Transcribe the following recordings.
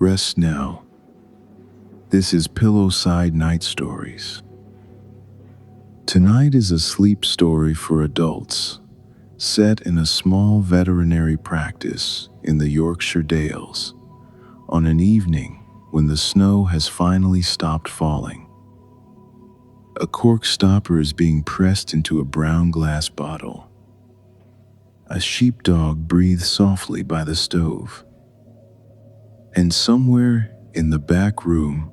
Rest now. This is Pillowside Night Stories. Tonight is a sleep story for adults, set in a small veterinary practice in the Yorkshire Dales, on an evening when the snow has finally stopped falling. A cork stopper is being pressed into a brown glass bottle. A sheepdog breathes softly by the stove. And somewhere in the back room,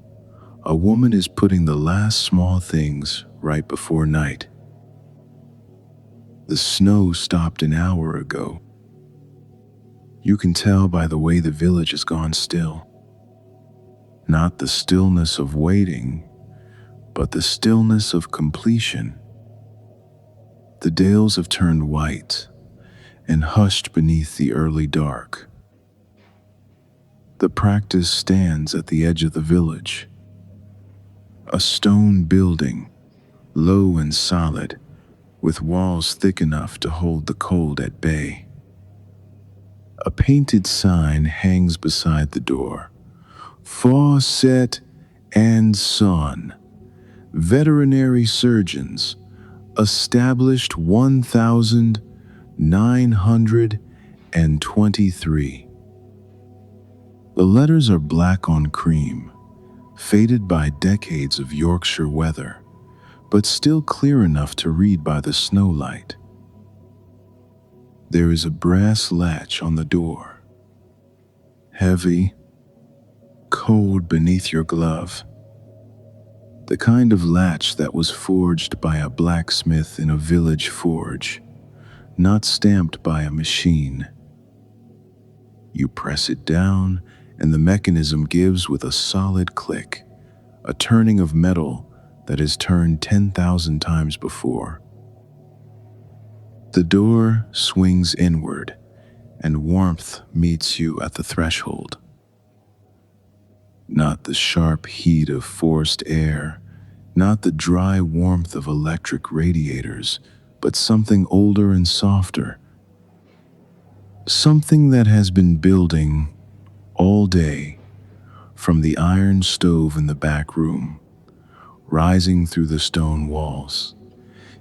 a woman is putting the last small things right before night. The snow stopped an hour ago. You can tell by the way the village has gone still. Not the stillness of waiting, but the stillness of completion. The dales have turned white and hushed beneath the early dark. The practice stands at the edge of the village. A stone building, low and solid, with walls thick enough to hold the cold at bay. A painted sign hangs beside the door. Fawcett and Son, veterinary surgeons, established 1923. The letters are black on cream, faded by decades of Yorkshire weather, but still clear enough to read by the snowlight. There is a brass latch on the door, heavy, cold beneath your glove, the kind of latch that was forged by a blacksmith in a village forge, not stamped by a machine. You press it down, and the mechanism gives with a solid click, a turning of metal that has turned 10,000 times before. The door swings inward, and warmth meets you at the threshold. Not the sharp heat of forced air, not the dry warmth of electric radiators, but something older and softer. Something that has been building all day from the iron stove in the back room, rising through the stone walls,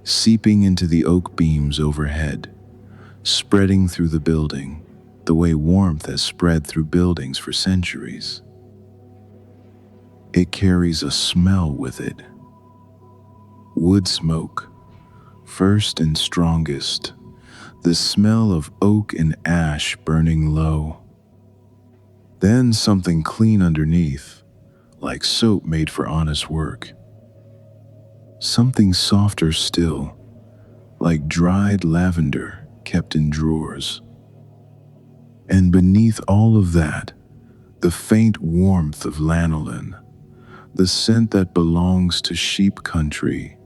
seeping into the oak beams overhead, spreading through the building the way warmth has spread through buildings for centuries. It carries a smell with it. Wood smoke, first and strongest, the smell of oak and ash burning low. Then something clean underneath, like soap made for honest work. Something softer still, like dried lavender kept in drawers. And beneath all of that, the faint warmth of lanolin, the scent that belongs to sheep country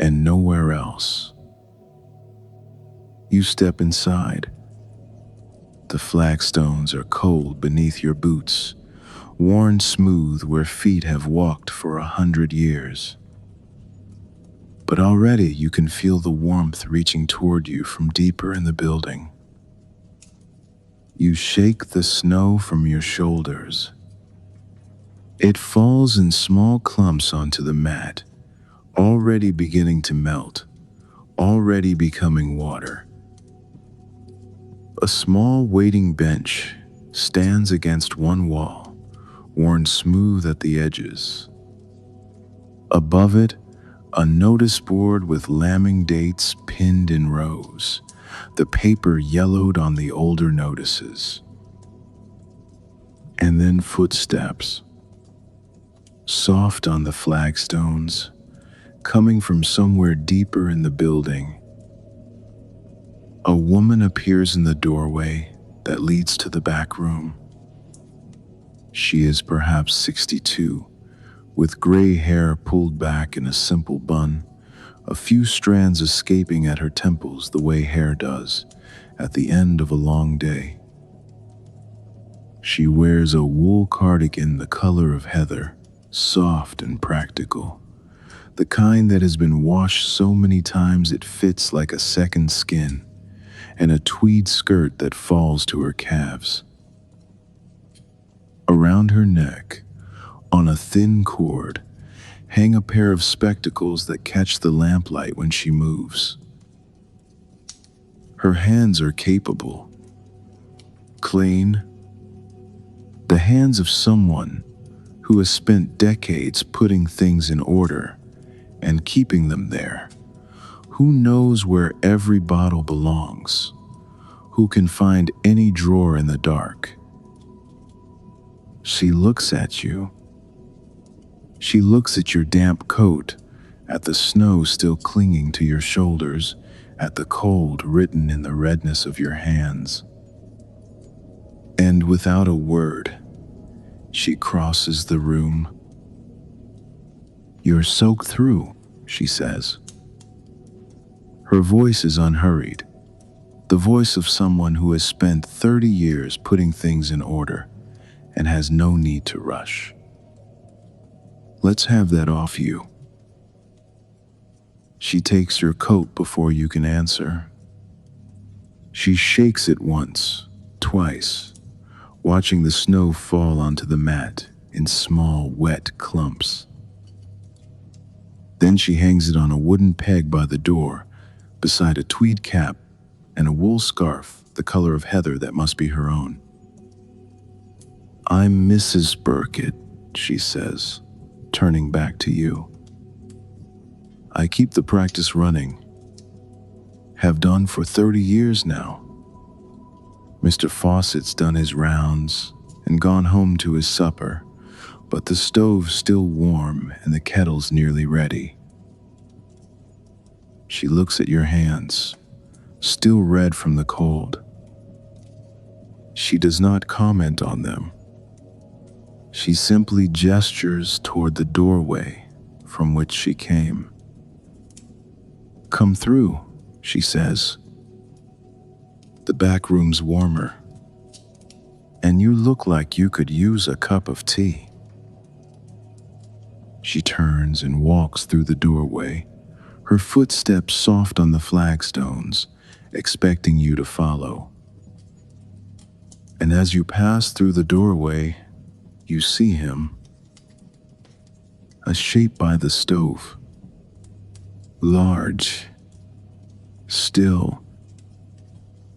and nowhere else. You step inside. The flagstones are cold beneath your boots, worn smooth where feet have walked for 100 years. But already you can feel the warmth reaching toward you from deeper in the building. You shake the snow from your shoulders. It falls in small clumps onto the mat, already beginning to melt, already becoming water. A small waiting bench stands against one wall, worn smooth at the edges. Above it, a notice board with lambing dates pinned in rows, the paper yellowed on the older notices. And then footsteps, soft on the flagstones, coming from somewhere deeper in the building. A woman appears in the doorway that leads to the back room. She is perhaps 62, with gray hair pulled back in a simple bun, a few strands escaping at her temples the way hair does at the end of a long day. She wears a wool cardigan the color of heather, soft and practical, the kind that has been washed so many times it fits like a second skin, and a tweed skirt that falls to her calves. Around her neck, on a thin cord, hang a pair of spectacles that catch the lamplight when she moves. Her hands are capable, clean, the hands of someone who has spent decades putting things in order and keeping them there. Who knows where every bottle belongs? Who can find any drawer in the dark? She looks at you. She looks at your damp coat, at the snow still clinging to your shoulders, at the cold written in the redness of your hands. And without a word, she crosses the room. "You're soaked through," she says. Her voice is unhurried, the voice of someone who has spent 30 years putting things in order and has no need to rush. "Let's have that off you." She takes your coat before you can answer. She shakes it once, twice, watching the snow fall onto the mat in small, wet clumps. Then she hangs it on a wooden peg by the door, beside a tweed cap and a wool scarf the color of heather that must be her own. "I'm Mrs. Burkett," she says, turning back to you. "I keep the practice running. Have done for 30 years now. Mr. Fawcett's done his rounds and gone home to his supper, but the stove's still warm and the kettle's nearly ready." She looks at your hands, still red from the cold. She does not comment on them. She simply gestures toward the doorway from which she came. "Come through," she says. "The back room's warmer, and you look like you could use a cup of tea." She turns and walks through the doorway, her footsteps soft on the flagstones, expecting you to follow. And as you pass through the doorway, you see him, a shape by the stove, large, still,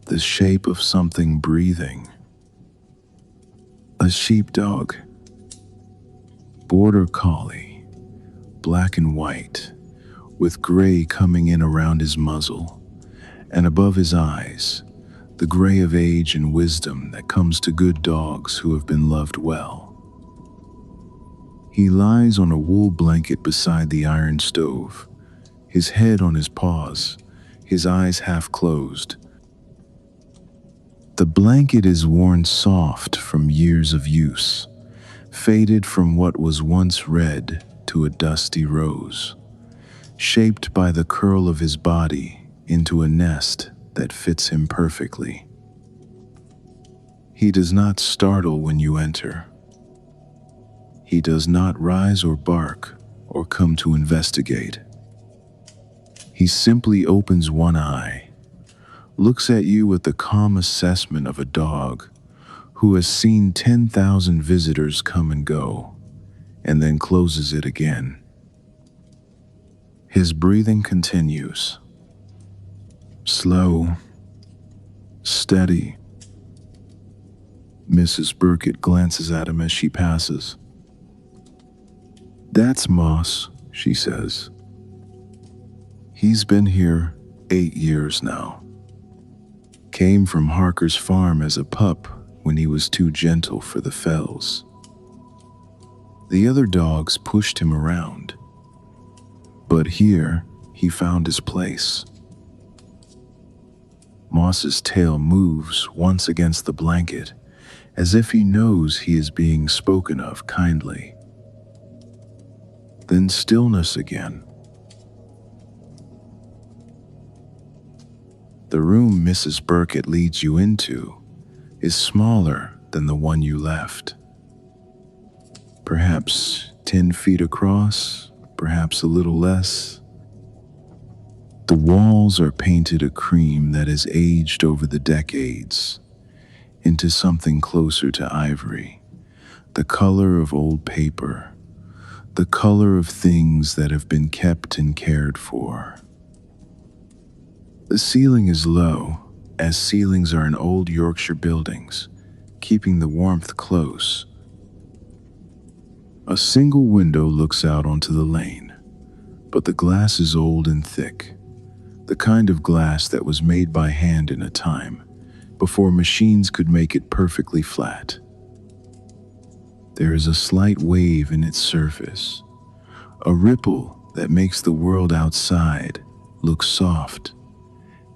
the shape of something breathing. A sheepdog, border collie, black and white, with gray coming in around his muzzle, and above his eyes, the gray of age and wisdom that comes to good dogs who have been loved well. He lies on a wool blanket beside the iron stove, his head on his paws, his eyes half closed. The blanket is worn soft from years of use, faded from what was once red to a dusty rose, shaped by the curl of his body into a nest that fits him perfectly. He does not startle when you enter. He does not rise or bark or come to investigate. He simply opens one eye, looks at you with the calm assessment of a dog who has seen 10,000 visitors come and go, and then closes it again. His breathing continues. Slow, steady. Mrs. Burkett glances at him as she passes. "That's Moss," she says. "He's been here 8 years now. Came from Harker's farm as a pup when he was too gentle for the fells. The other dogs pushed him around, but here he found his place." Moss's tail moves once against the blanket, as if he knows he is being spoken of kindly. Then stillness again. The room Mrs. Burkett leads you into is smaller than the one you left. Perhaps 10 feet across, perhaps a little less. The walls are painted a cream that has aged over the decades into something closer to ivory, the color of old paper, the color of things that have been kept and cared for. The ceiling is low, as ceilings are in old Yorkshire buildings, keeping the warmth close. A single window looks out onto the lane, but the glass is old and thick, the kind of glass that was made by hand in a time before machines could make it perfectly flat. There is a slight wave in its surface, a ripple that makes the world outside look soft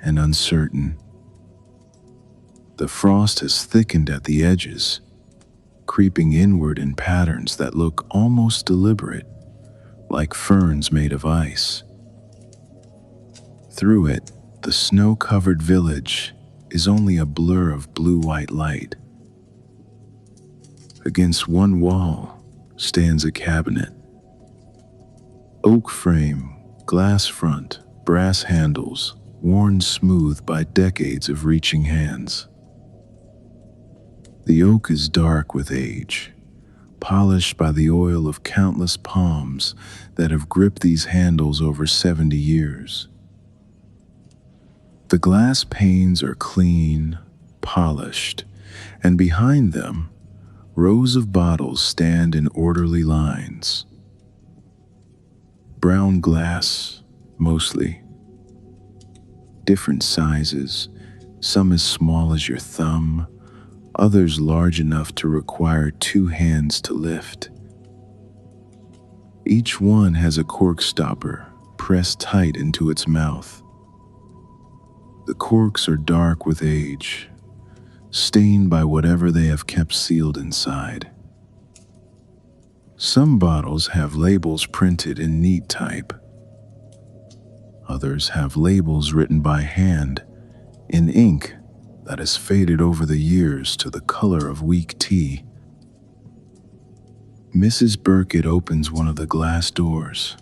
and uncertain. The frost has thickened at the edges, creeping inward in patterns that look almost deliberate, like ferns made of ice. Through it, the snow-covered village is only a blur of blue-white light. Against one wall stands a cabinet. Oak frame, glass front, brass handles, worn smooth by decades of reaching hands. The oak is dark with age, polished by the oil of countless palms that have gripped these handles over 70 years. The glass panes are clean, polished, and behind them, rows of bottles stand in orderly lines. Brown glass, mostly. Different sizes, some as small as your thumb, others large enough to require 2 hands to lift. Each one has a cork stopper pressed tight into its mouth. The corks are dark with age, stained by whatever they have kept sealed inside. Some bottles have labels printed in neat type. Others have labels written by hand in ink that has faded over the years to the color of weak tea. Mrs. Burkett opens one of the glass doors.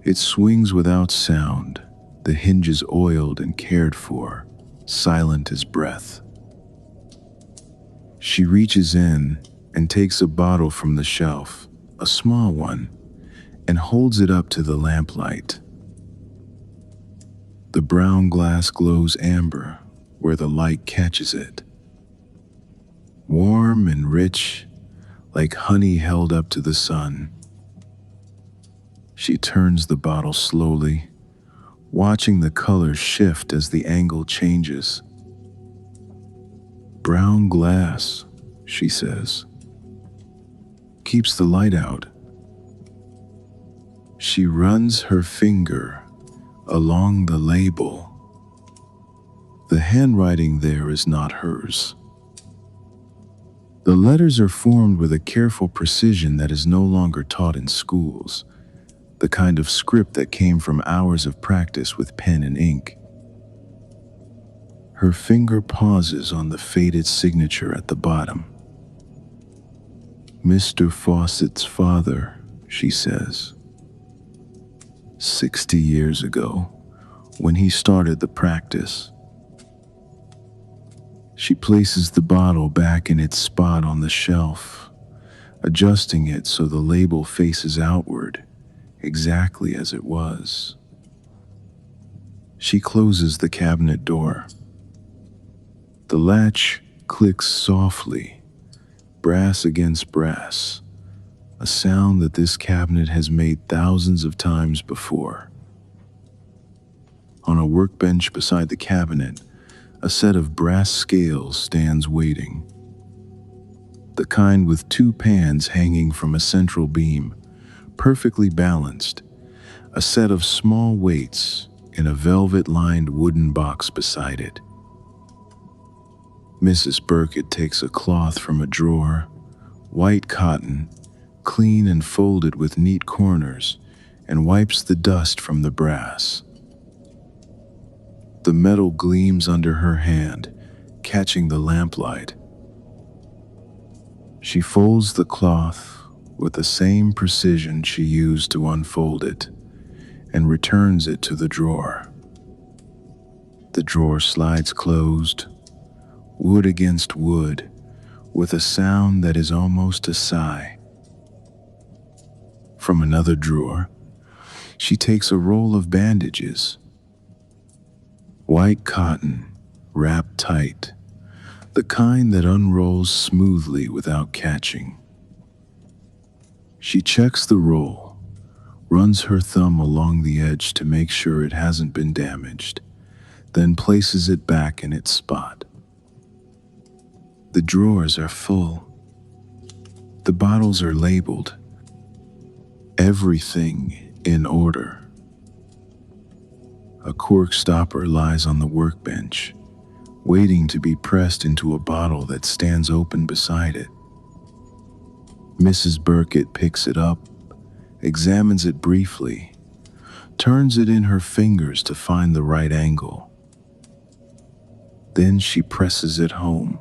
It swings without sound, the hinges oiled and cared for, silent as breath. She reaches in and takes a bottle from the shelf, a small one, and holds it up to the lamplight. The brown glass glows amber where the light catches it. Warm and rich, like honey held up to the sun. She turns the bottle slowly, watching the colors shift as the angle changes. Brown glass, she says. Keeps the light out. She runs her finger along the label. The handwriting there is not hers. The letters are formed with a careful precision that is no longer taught in schools, the kind of script that came from hours of practice with pen and ink. Her finger pauses on the faded signature at the bottom. Mr. Fawcett's father, she says. 60 years ago, when he started the practice. She places the bottle back in its spot on the shelf, adjusting it so the label faces outward, exactly as it was. She closes the cabinet door. The latch clicks softly, brass against brass, a sound that this cabinet has made thousands of times before. On a workbench beside the cabinet, a set of brass scales stands waiting. The kind with 2 pans hanging from a central beam, perfectly balanced, a set of small weights in a velvet-lined wooden box beside it. Mrs. Burkett takes a cloth from a drawer, white cotton, clean and folded with neat corners, and wipes the dust from the brass. The metal gleams under her hand, catching the lamplight. She folds the cloth with the same precision she used to unfold it, and returns it to the drawer. The drawer slides closed, wood against wood, with a sound that is almost a sigh. From another drawer, she takes a roll of bandages. White cotton, wrapped tight, the kind that unrolls smoothly without catching. She checks the roll, runs her thumb along the edge to make sure it hasn't been damaged, then places it back in its spot. The drawers are full. The bottles are labeled. Everything in order. A cork stopper lies on the workbench, waiting to be pressed into a bottle that stands open beside it. Mrs. Burkett picks it up, examines it briefly, turns it in her fingers to find the right angle. Then she presses it home.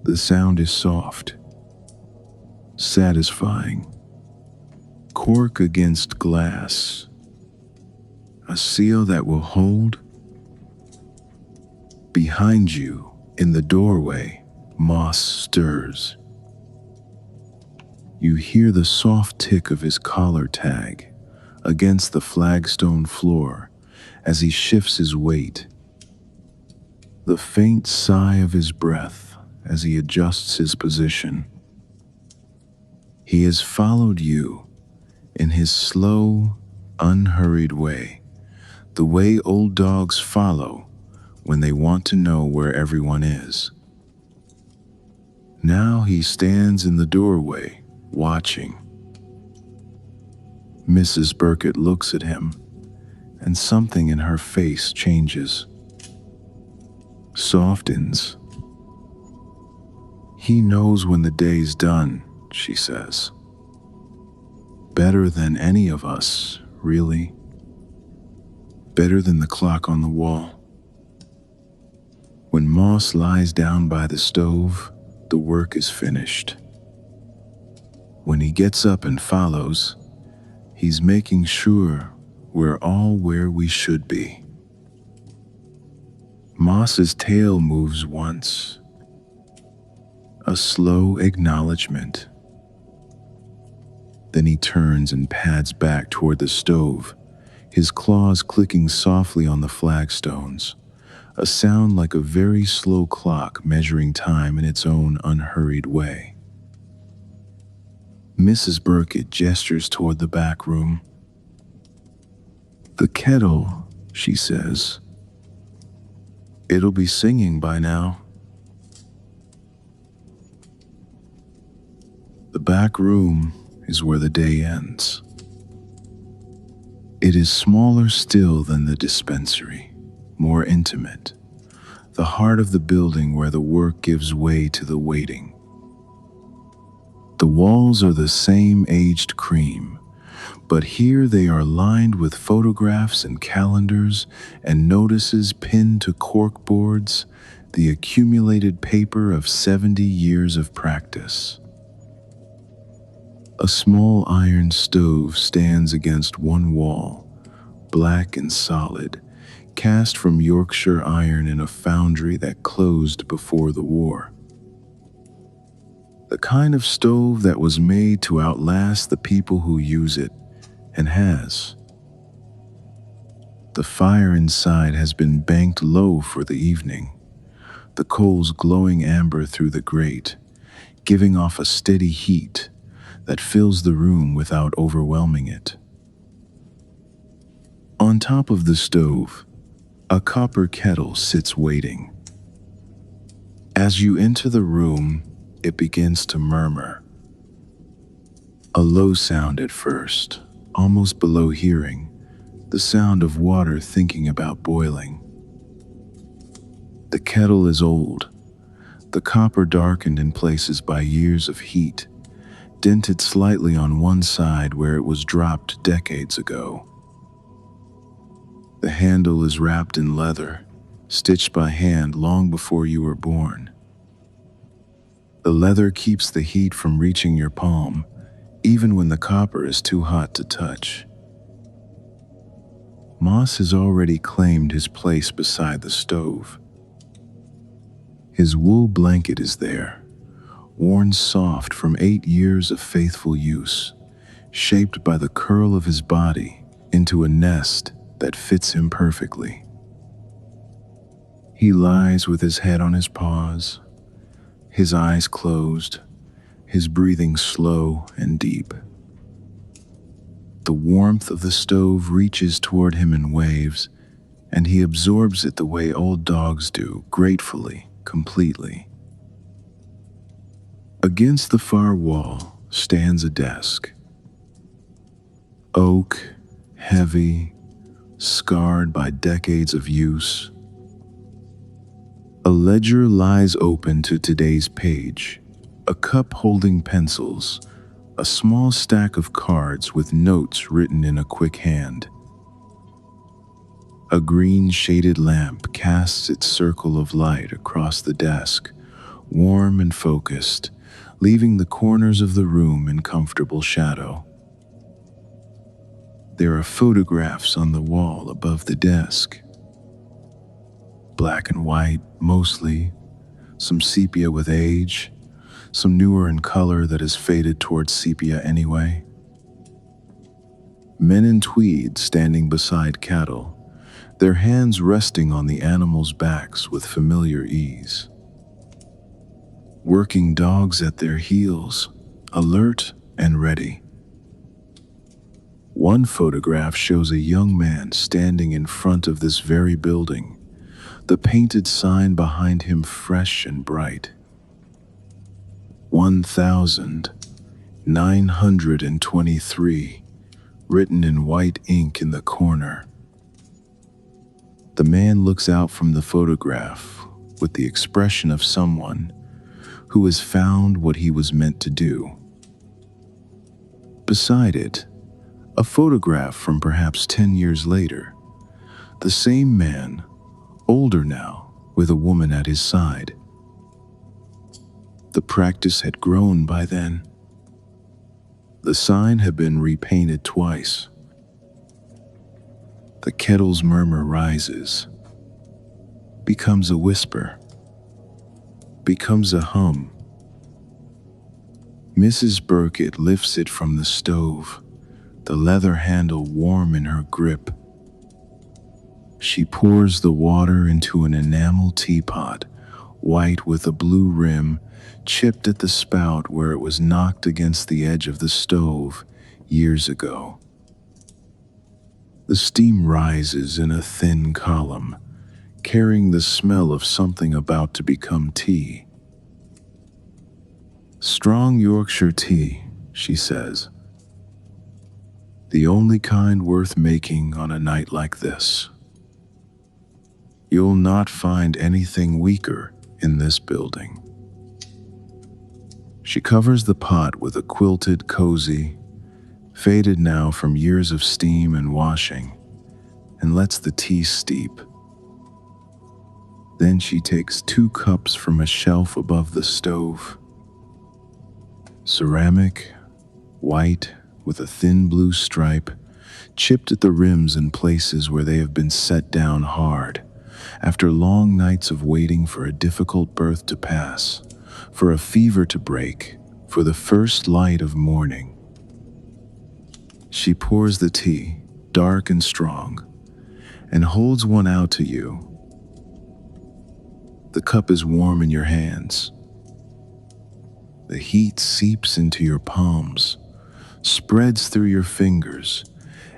The sound is soft, satisfying. Cork against glass. A seal that will hold. Behind you, in the doorway, Moss stirs. You hear the soft tick of his collar tag against the flagstone floor as he shifts his weight. The faint sigh of his breath as he adjusts his position. He has followed you in his slow, unhurried way, the way old dogs follow when they want to know where everyone is. Now he stands in the doorway, watching. Mrs. Burkett looks at him, and something in her face changes, softens. He knows when the day's done, she says. Better than any of us, really. Better than the clock on the wall. When Moss lies down by the stove, the work is finished. When he gets up and follows, he's making sure we're all where we should be. Moss's tail moves once. A slow acknowledgement. Then he turns and pads back toward the stove, his claws clicking softly on the flagstones, a sound like a very slow clock measuring time in its own unhurried way. Mrs. Burkett gestures toward the back room. "The kettle," she says. "It'll be singing by now." The back room is where the day ends. It is smaller still than the dispensary, more intimate, the heart of the building where the work gives way to the waiting. The walls are the same aged cream, but here they are lined with photographs and calendars and notices pinned to corkboards, the accumulated paper of 70 years of practice. A small iron stove stands against one wall, black and solid, cast from Yorkshire iron in a foundry that closed before the war. The kind of stove that was made to outlast the people who use it, and has. The fire inside has been banked low for the evening, the coals glowing amber through the grate, giving off a steady heat that fills the room without overwhelming it. On top of the stove, a copper kettle sits waiting. As you enter the room, it begins to murmur. A low sound at first, almost below hearing, the sound of water thinking about boiling. The kettle is old, the copper darkened in places by years of heat, dented slightly on one side where it was dropped decades ago. The handle is wrapped in leather, stitched by hand long before you were born. The leather keeps the heat from reaching your palm, even when the copper is too hot to touch. Moss has already claimed his place beside the stove. His wool blanket is there, worn soft from 8 years of faithful use, shaped by the curl of his body into a nest that fits him perfectly. He lies with his head on his paws, his eyes closed, his breathing slow and deep. The warmth of the stove reaches toward him in waves, and he absorbs it the way old dogs do, gratefully, completely. Against the far wall stands a desk. Oak, heavy, scarred by decades of use. A ledger lies open to today's page, a cup holding pencils, a small stack of cards with notes written in a quick hand. A green shaded lamp casts its circle of light across the desk, warm and focused, leaving the corners of the room in comfortable shadow. There are photographs on the wall above the desk. Black and white, mostly, some sepia with age, some newer in color that has faded towards sepia anyway. Men in tweed standing beside cattle, their hands resting on the animals' backs with familiar ease. Working dogs at their heels, alert and ready. One photograph shows a young man standing in front of this very building, the painted sign behind him fresh and bright. 1923, written in white ink in the corner. The man looks out from the photograph with the expression of someone who has found what he was meant to do. Beside it, a photograph from perhaps 10 years later, the same man, older now, with a woman at his side. The practice had grown by then. The sign had been repainted twice. The kettle's murmur rises, becomes a whisper, becomes a hum. Mrs. Burkett lifts it from the stove, the leather handle warm in her grip. She pours the water into an enamel teapot, white with a blue rim, chipped at the spout where it was knocked against the edge of the stove years ago. The steam rises in a thin column, carrying the smell of something about to become tea. Strong Yorkshire tea, she says. The only kind worth making on a night like this. You'll not find anything weaker in this building. She covers the pot with a quilted cozy, faded now from years of steam and washing, and lets the tea steep. Then she takes 2 cups from a shelf above the stove. Ceramic, white, with a thin blue stripe, chipped at the rims in places where they have been set down hard, after long nights of waiting for a difficult birth to pass, for a fever to break, for the first light of morning. She pours the tea, dark and strong, and holds one out to you. The cup is warm in your hands. The heat seeps into your palms, spreads through your fingers,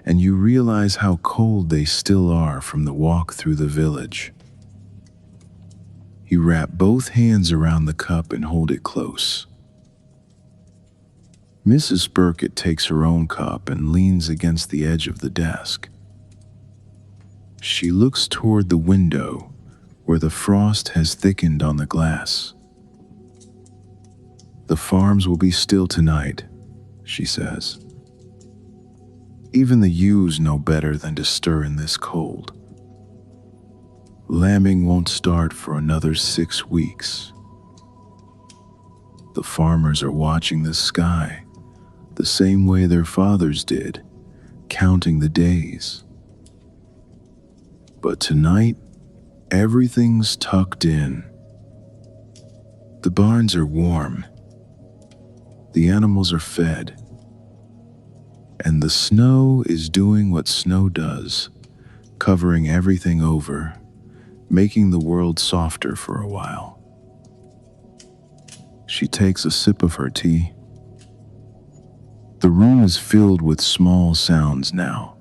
and you realize how cold they still are from the walk through the village. You wrap both hands around the cup and hold it close. Mrs. Burkett takes her own cup and leans against the edge of the desk. She looks toward the window where the frost has thickened on the glass. The farms will be still tonight, she says. Even the ewes know better than to stir in this cold. Lambing won't start for another 6 weeks. The farmers are watching the sky, the same way their fathers did, counting the days. But tonight, everything's tucked in. The barns are warm, the animals are fed, and the snow is doing what snow does, covering everything over, making the world softer for a while. She takes a sip of her tea. The room is filled with small sounds now.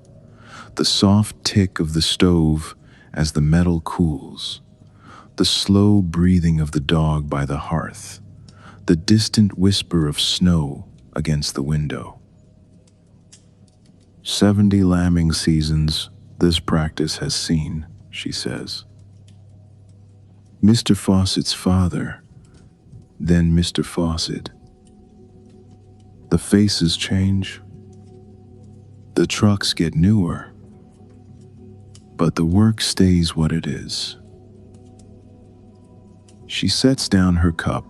The soft tick of the stove as the metal cools, the slow breathing of the dog by the hearth, the distant whisper of snow against the window. 70 lambing seasons this practice has seen, she says. Mr. Fawcett's father, then Mr. Fawcett. The faces change, the trucks get newer, but the work stays what it is. She sets down her cup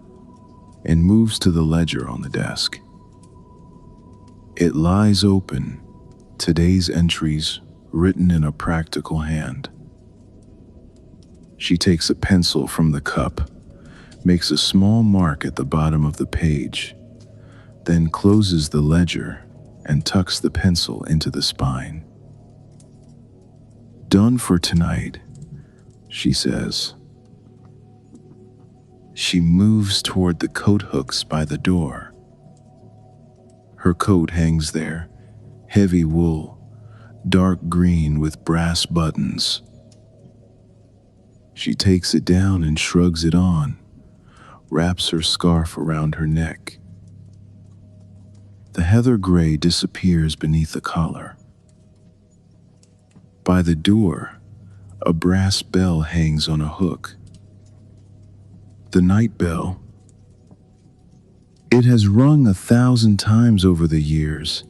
and moves to the ledger on the desk. It lies open, today's entries written in a practical hand. She takes a pencil from the cup, makes a small mark at the bottom of the page, then closes the ledger and tucks the pencil into the spine. Done for tonight, she says. She moves toward the coat hooks by the door. Her coat hangs there, heavy wool, dark green with brass buttons. She takes it down and shrugs it on, wraps her scarf around her neck. The heather gray disappears beneath the collar. By the door, a brass bell hangs on a hook. The night bell. It has rung 1,000 times over the years,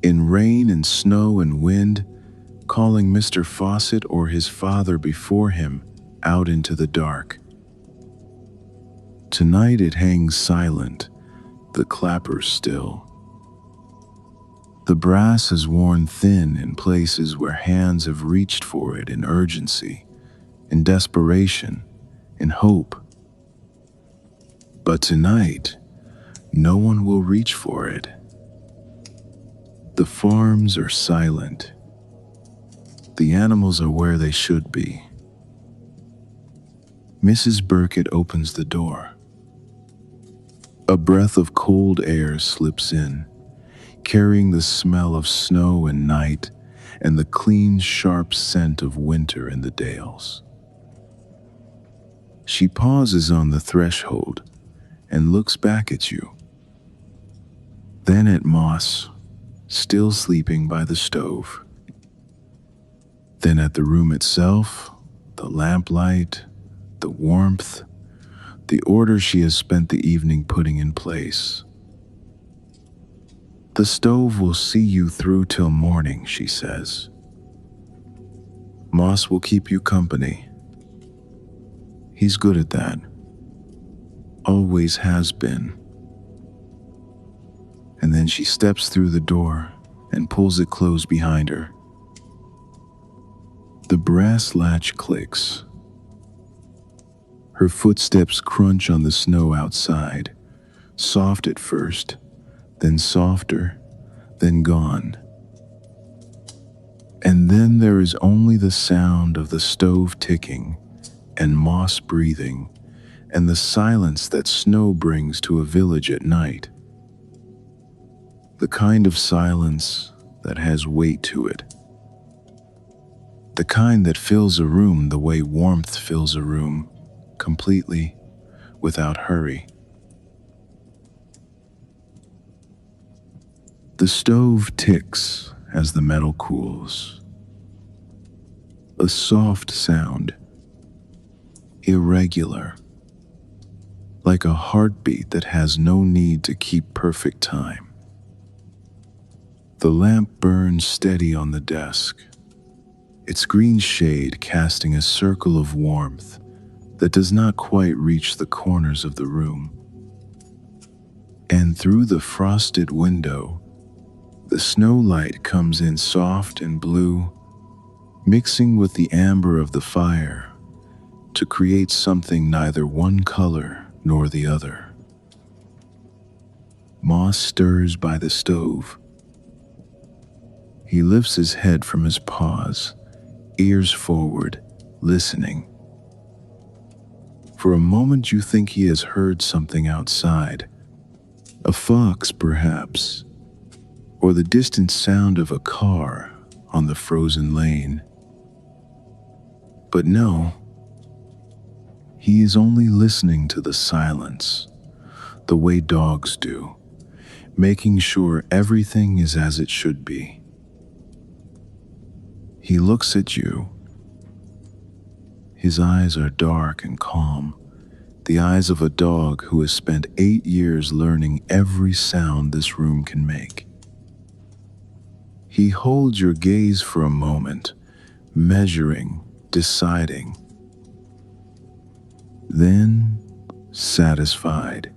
in rain and snow and wind, calling Mr. Fawcett or his father before him out into the dark. Tonight it hangs silent, the clappers still. The brass is worn thin in places where hands have reached for it in urgency, in desperation, in hope. But tonight, no one will reach for it. The farms are silent. The animals are where they should be. Mrs. Burkett opens the door. A breath of cold air slips in, carrying the smell of snow and night and the clean, sharp scent of winter in the Dales. She pauses on the threshold and looks back at you, then at Moss, still sleeping by the stove, then at the room itself, the lamplight, the warmth, the order she has spent the evening putting in place. The stove will see you through till morning, she says. Moss will keep you company. He's good at that. Always has been. And then she steps through the door and pulls it closed behind her. The brass latch clicks. Her footsteps crunch on the snow outside, soft at first, then softer, then gone. And then there is only the sound of the stove ticking and Moss breathing and the silence that snow brings to a village at night. The kind of silence that has weight to it. The kind that fills a room the way warmth fills a room, completely, without hurry. The stove ticks as the metal cools. A soft sound, irregular, like a heartbeat that has no need to keep perfect time. The lamp burns steady on the desk, its green shade casting a circle of warmth that does not quite reach the corners of the room. And through the frosted window, the snow light comes in soft and blue, mixing with the amber of the fire to create something neither one color nor the other. Moss stirs by the stove. He lifts his head from his paws, ears forward, listening. For a moment you think he has heard something outside. A fox, perhaps, or the distant sound of a car on the frozen lane. But no, he is only listening to the silence, the way dogs do, making sure everything is as it should be. He looks at you. His eyes are dark and calm, the eyes of a dog who has spent 8 years learning every sound this room can make. He holds your gaze for a moment, measuring, deciding. Then, satisfied,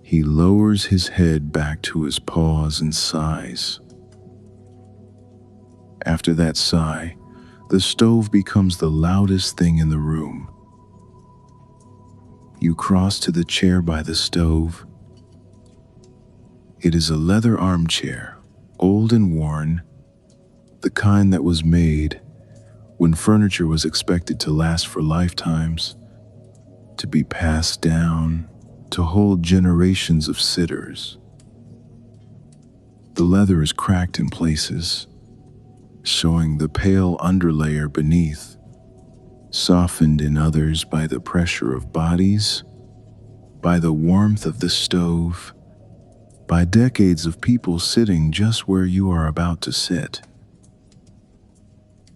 he lowers his head back to his paws and sighs. After that sigh, the stove becomes the loudest thing in the room. You cross to the chair by the stove. It is a leather armchair, old and worn, the kind that was made when furniture was expected to last for lifetimes, to be passed down, to hold generations of sitters. The leather is cracked in places, showing the pale underlayer beneath, softened in others by the pressure of bodies, by the warmth of the stove, by decades of people sitting just where you are about to sit.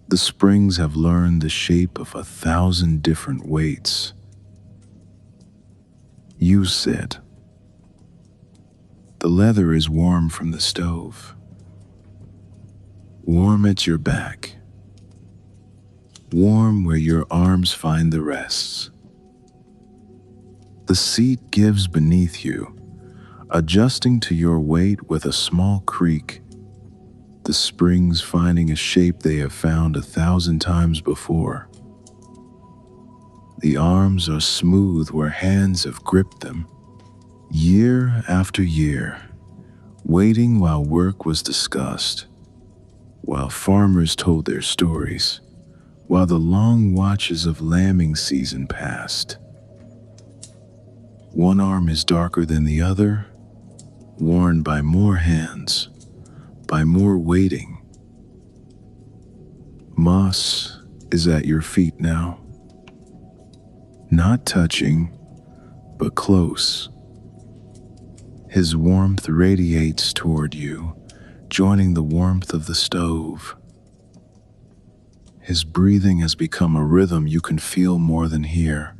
The springs have learned the shape of 1,000 different weights. You sit. The leather is warm from the stove, warm at your back, warm where your arms find the rests. The seat gives beneath you, adjusting to your weight with a small creak, the springs finding a shape they have found 1,000 times before. The arms are smooth where hands have gripped them, year after year, waiting while work was discussed, while farmers told their stories, while the long watches of lambing season passed. One arm is darker than the other, worn by more hands, by more waiting. Moss is at your feet now, not touching, but close. His warmth radiates toward you, joining the warmth of the stove. His breathing has become a rhythm you can feel more than hear.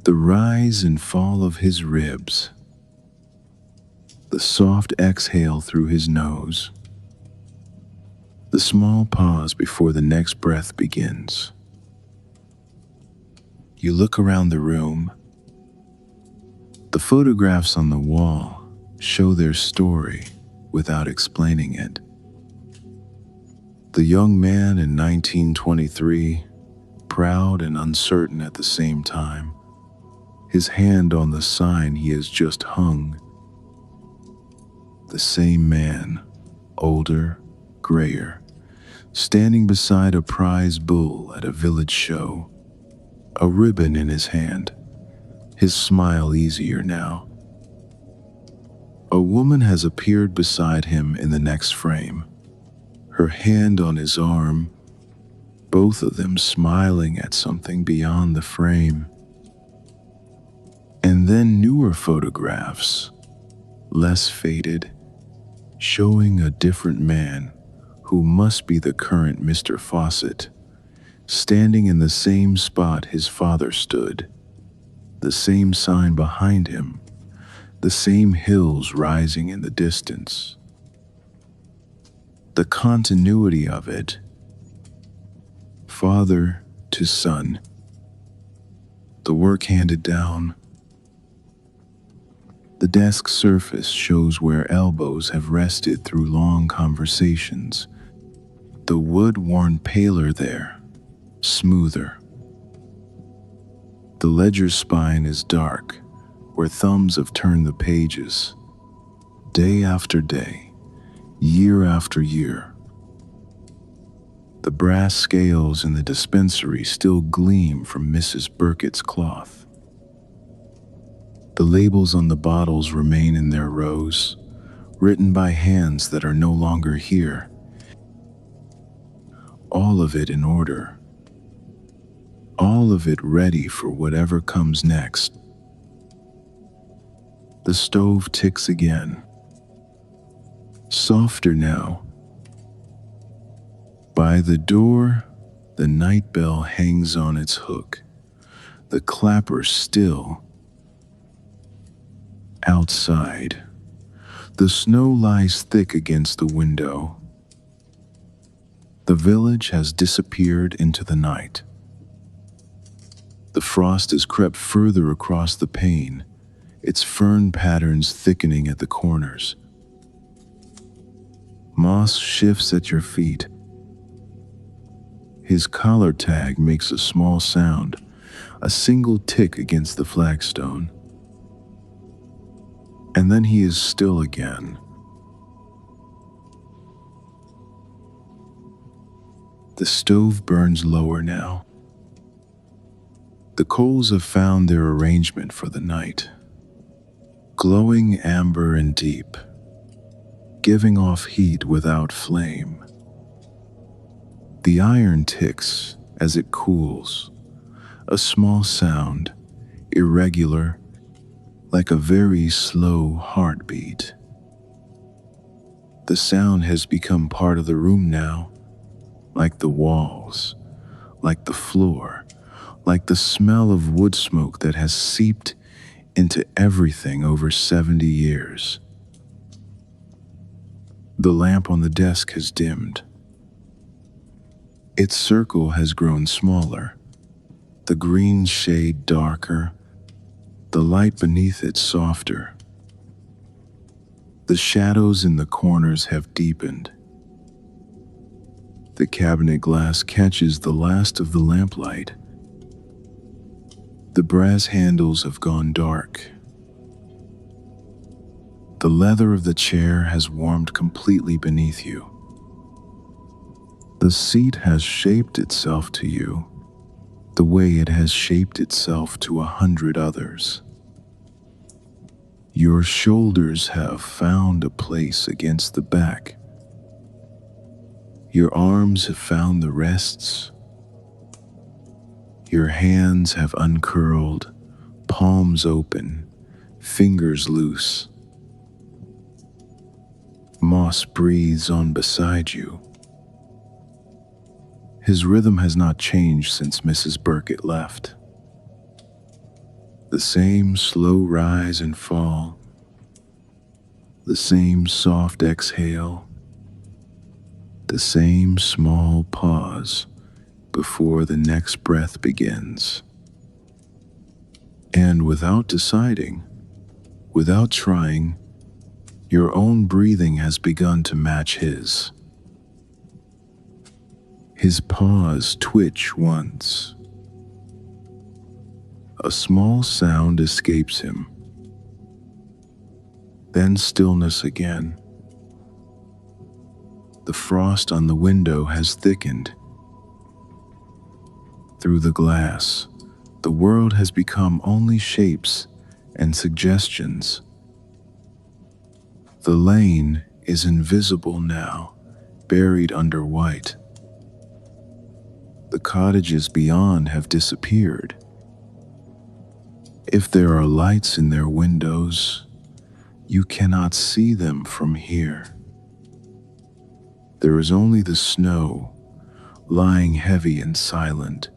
The rise and fall of his ribs, the soft exhale through his nose, the small pause before the next breath begins. You look around the room. The photographs on the wall show their story without explaining it. The young man in 1923, proud and uncertain at the same time, his hand on the sign he has just hung. The same man, older, grayer, standing beside a prize bull at a village show, a ribbon in his hand, his smile easier now. A woman has appeared beside him in the next frame, her hand on his arm, both of them smiling at something beyond the frame. And then newer photographs, less faded, showing a different man who must be the current Mr. Fawcett, standing in the same spot his father stood, the same sign behind him, the same hills rising in the distance. The continuity of it, father to son, the work handed down. The desk surface shows where elbows have rested through long conversations, the wood worn paler there, smoother. The ledger spine is dark, where thumbs have turned the pages. Day after day, year after year, the brass scales in the dispensary still gleam from Mrs. Burkett's cloth. The labels on the bottles remain in their rows, written by hands that are no longer here. All of it in order. All of it ready for whatever comes next. The stove ticks again. Softer now. By the door, the night bell hangs on its hook, the clapper still. Outside, the snow lies thick against the window. The village has disappeared into the night. The frost has crept further across the pane, its fern patterns thickening at the corners. Moss shifts at your feet. His collar tag makes a small sound, a single tick against the flagstone. And then he is still again. The stove burns lower now. The coals have found their arrangement for the night, glowing amber and deep, giving off heat without flame. The iron ticks as it cools, a small sound, irregular, like a very slow heartbeat. The sound has become part of the room now, like the walls, like the floor, like the smell of wood smoke that has seeped into everything over 70 years. The lamp on the desk has dimmed. Its circle has grown smaller, the green shade darker, the light beneath it softer. The shadows in the corners have deepened. The cabinet glass catches the last of the lamplight. The brass handles have gone dark. The leather of the chair has warmed completely beneath you. The seat has shaped itself to you, the way it has shaped itself to 100 others. Your shoulders have found a place against the back. Your arms have found the rests. Your hands have uncurled, palms open, fingers loose. Moss breathes on beside you. His rhythm has not changed since Mrs. Burkett left. The same slow rise and fall, the same soft exhale, the same small pause before the next breath begins. And without deciding, without trying, your own breathing has begun to match his. His paws twitch once. A small sound escapes him. Then stillness again. The frost on the window has thickened. Through the glass, the world has become only shapes and suggestions. The lane is invisible now, buried under white. The cottages beyond have disappeared. If there are lights in their windows, you cannot see them from here. There is only the snow, lying heavy and silent,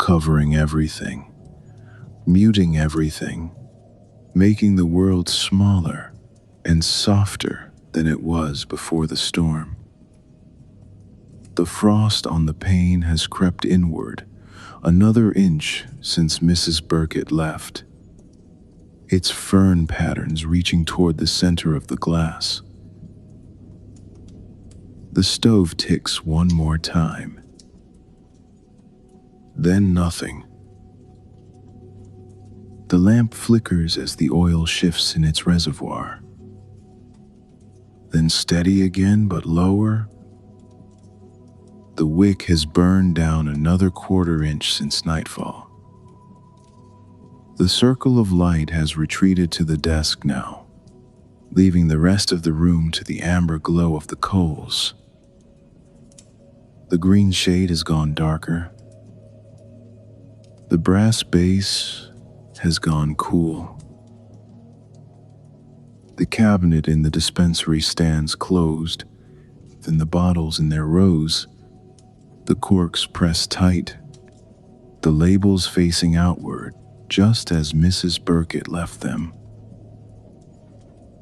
covering everything, muting everything, making the world smaller and softer than it was before the storm. The frost on the pane has crept inward, another inch since Mrs. Burkett left, its fern patterns reaching toward the center of the glass. The stove ticks one more time. Then nothing. The lamp flickers as the oil shifts in its reservoir. Then steady again, but lower. The wick has burned down another 1/4 inch since nightfall. The circle of light has retreated to the desk now, leaving the rest of the room to the amber glow of the coals. The green shade has gone darker. The brass base has gone cool. The cabinet in the dispensary stands closed, then the bottles in their rows, the corks pressed tight, the labels facing outward, just as Mrs. Burkett left them.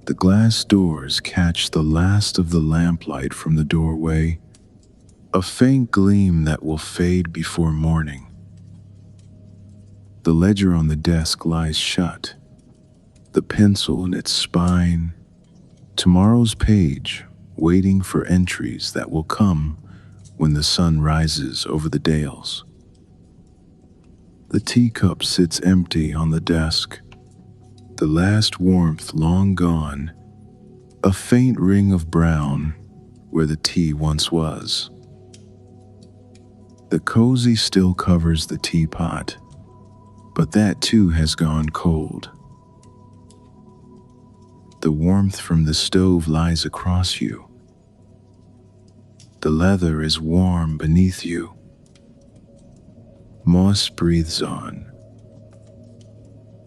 The glass doors catch the last of the lamplight from the doorway, a faint gleam that will fade before morning. The ledger on the desk lies shut, the pencil in its spine, tomorrow's page waiting for entries that will come when the sun rises over the Dales. The teacup sits empty on the desk, the last warmth long gone, a faint ring of brown where the tea once was. The cozy still covers the teapot, but that too has gone cold. The warmth from the stove lies across you. The leather is warm beneath you. Moss breathes on.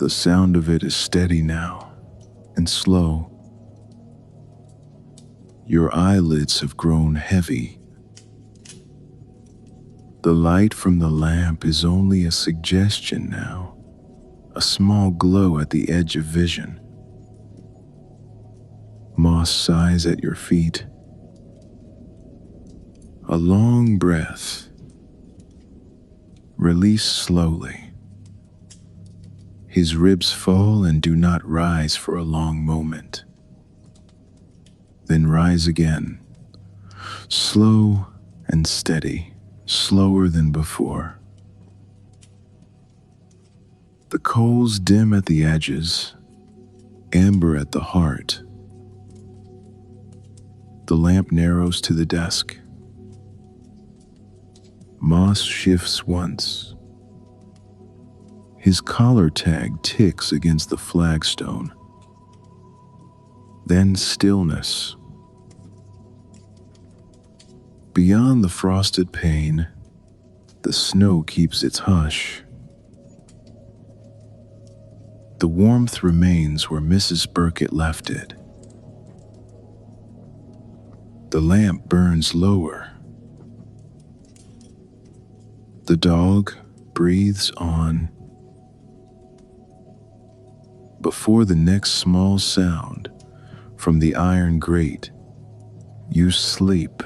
The sound of it is steady now and slow. Your eyelids have grown heavy. The light from the lamp is only a suggestion now, a small glow at the edge of vision. Moss sighs at your feet. A long breath. Release slowly. His ribs fall and do not rise for a long moment. Then rise again, slow and steady, slower than before. The coals dim at the edges, amber at the heart. The lamp narrows to the desk. Moss shifts once. His collar tag ticks against the flagstone. Then stillness. Beyond the frosted pane, the snow keeps its hush. The warmth remains where Mrs. Burkett left it. The lamp burns lower. The dog breathes on. Before the next small sound from the iron grate, you sleep.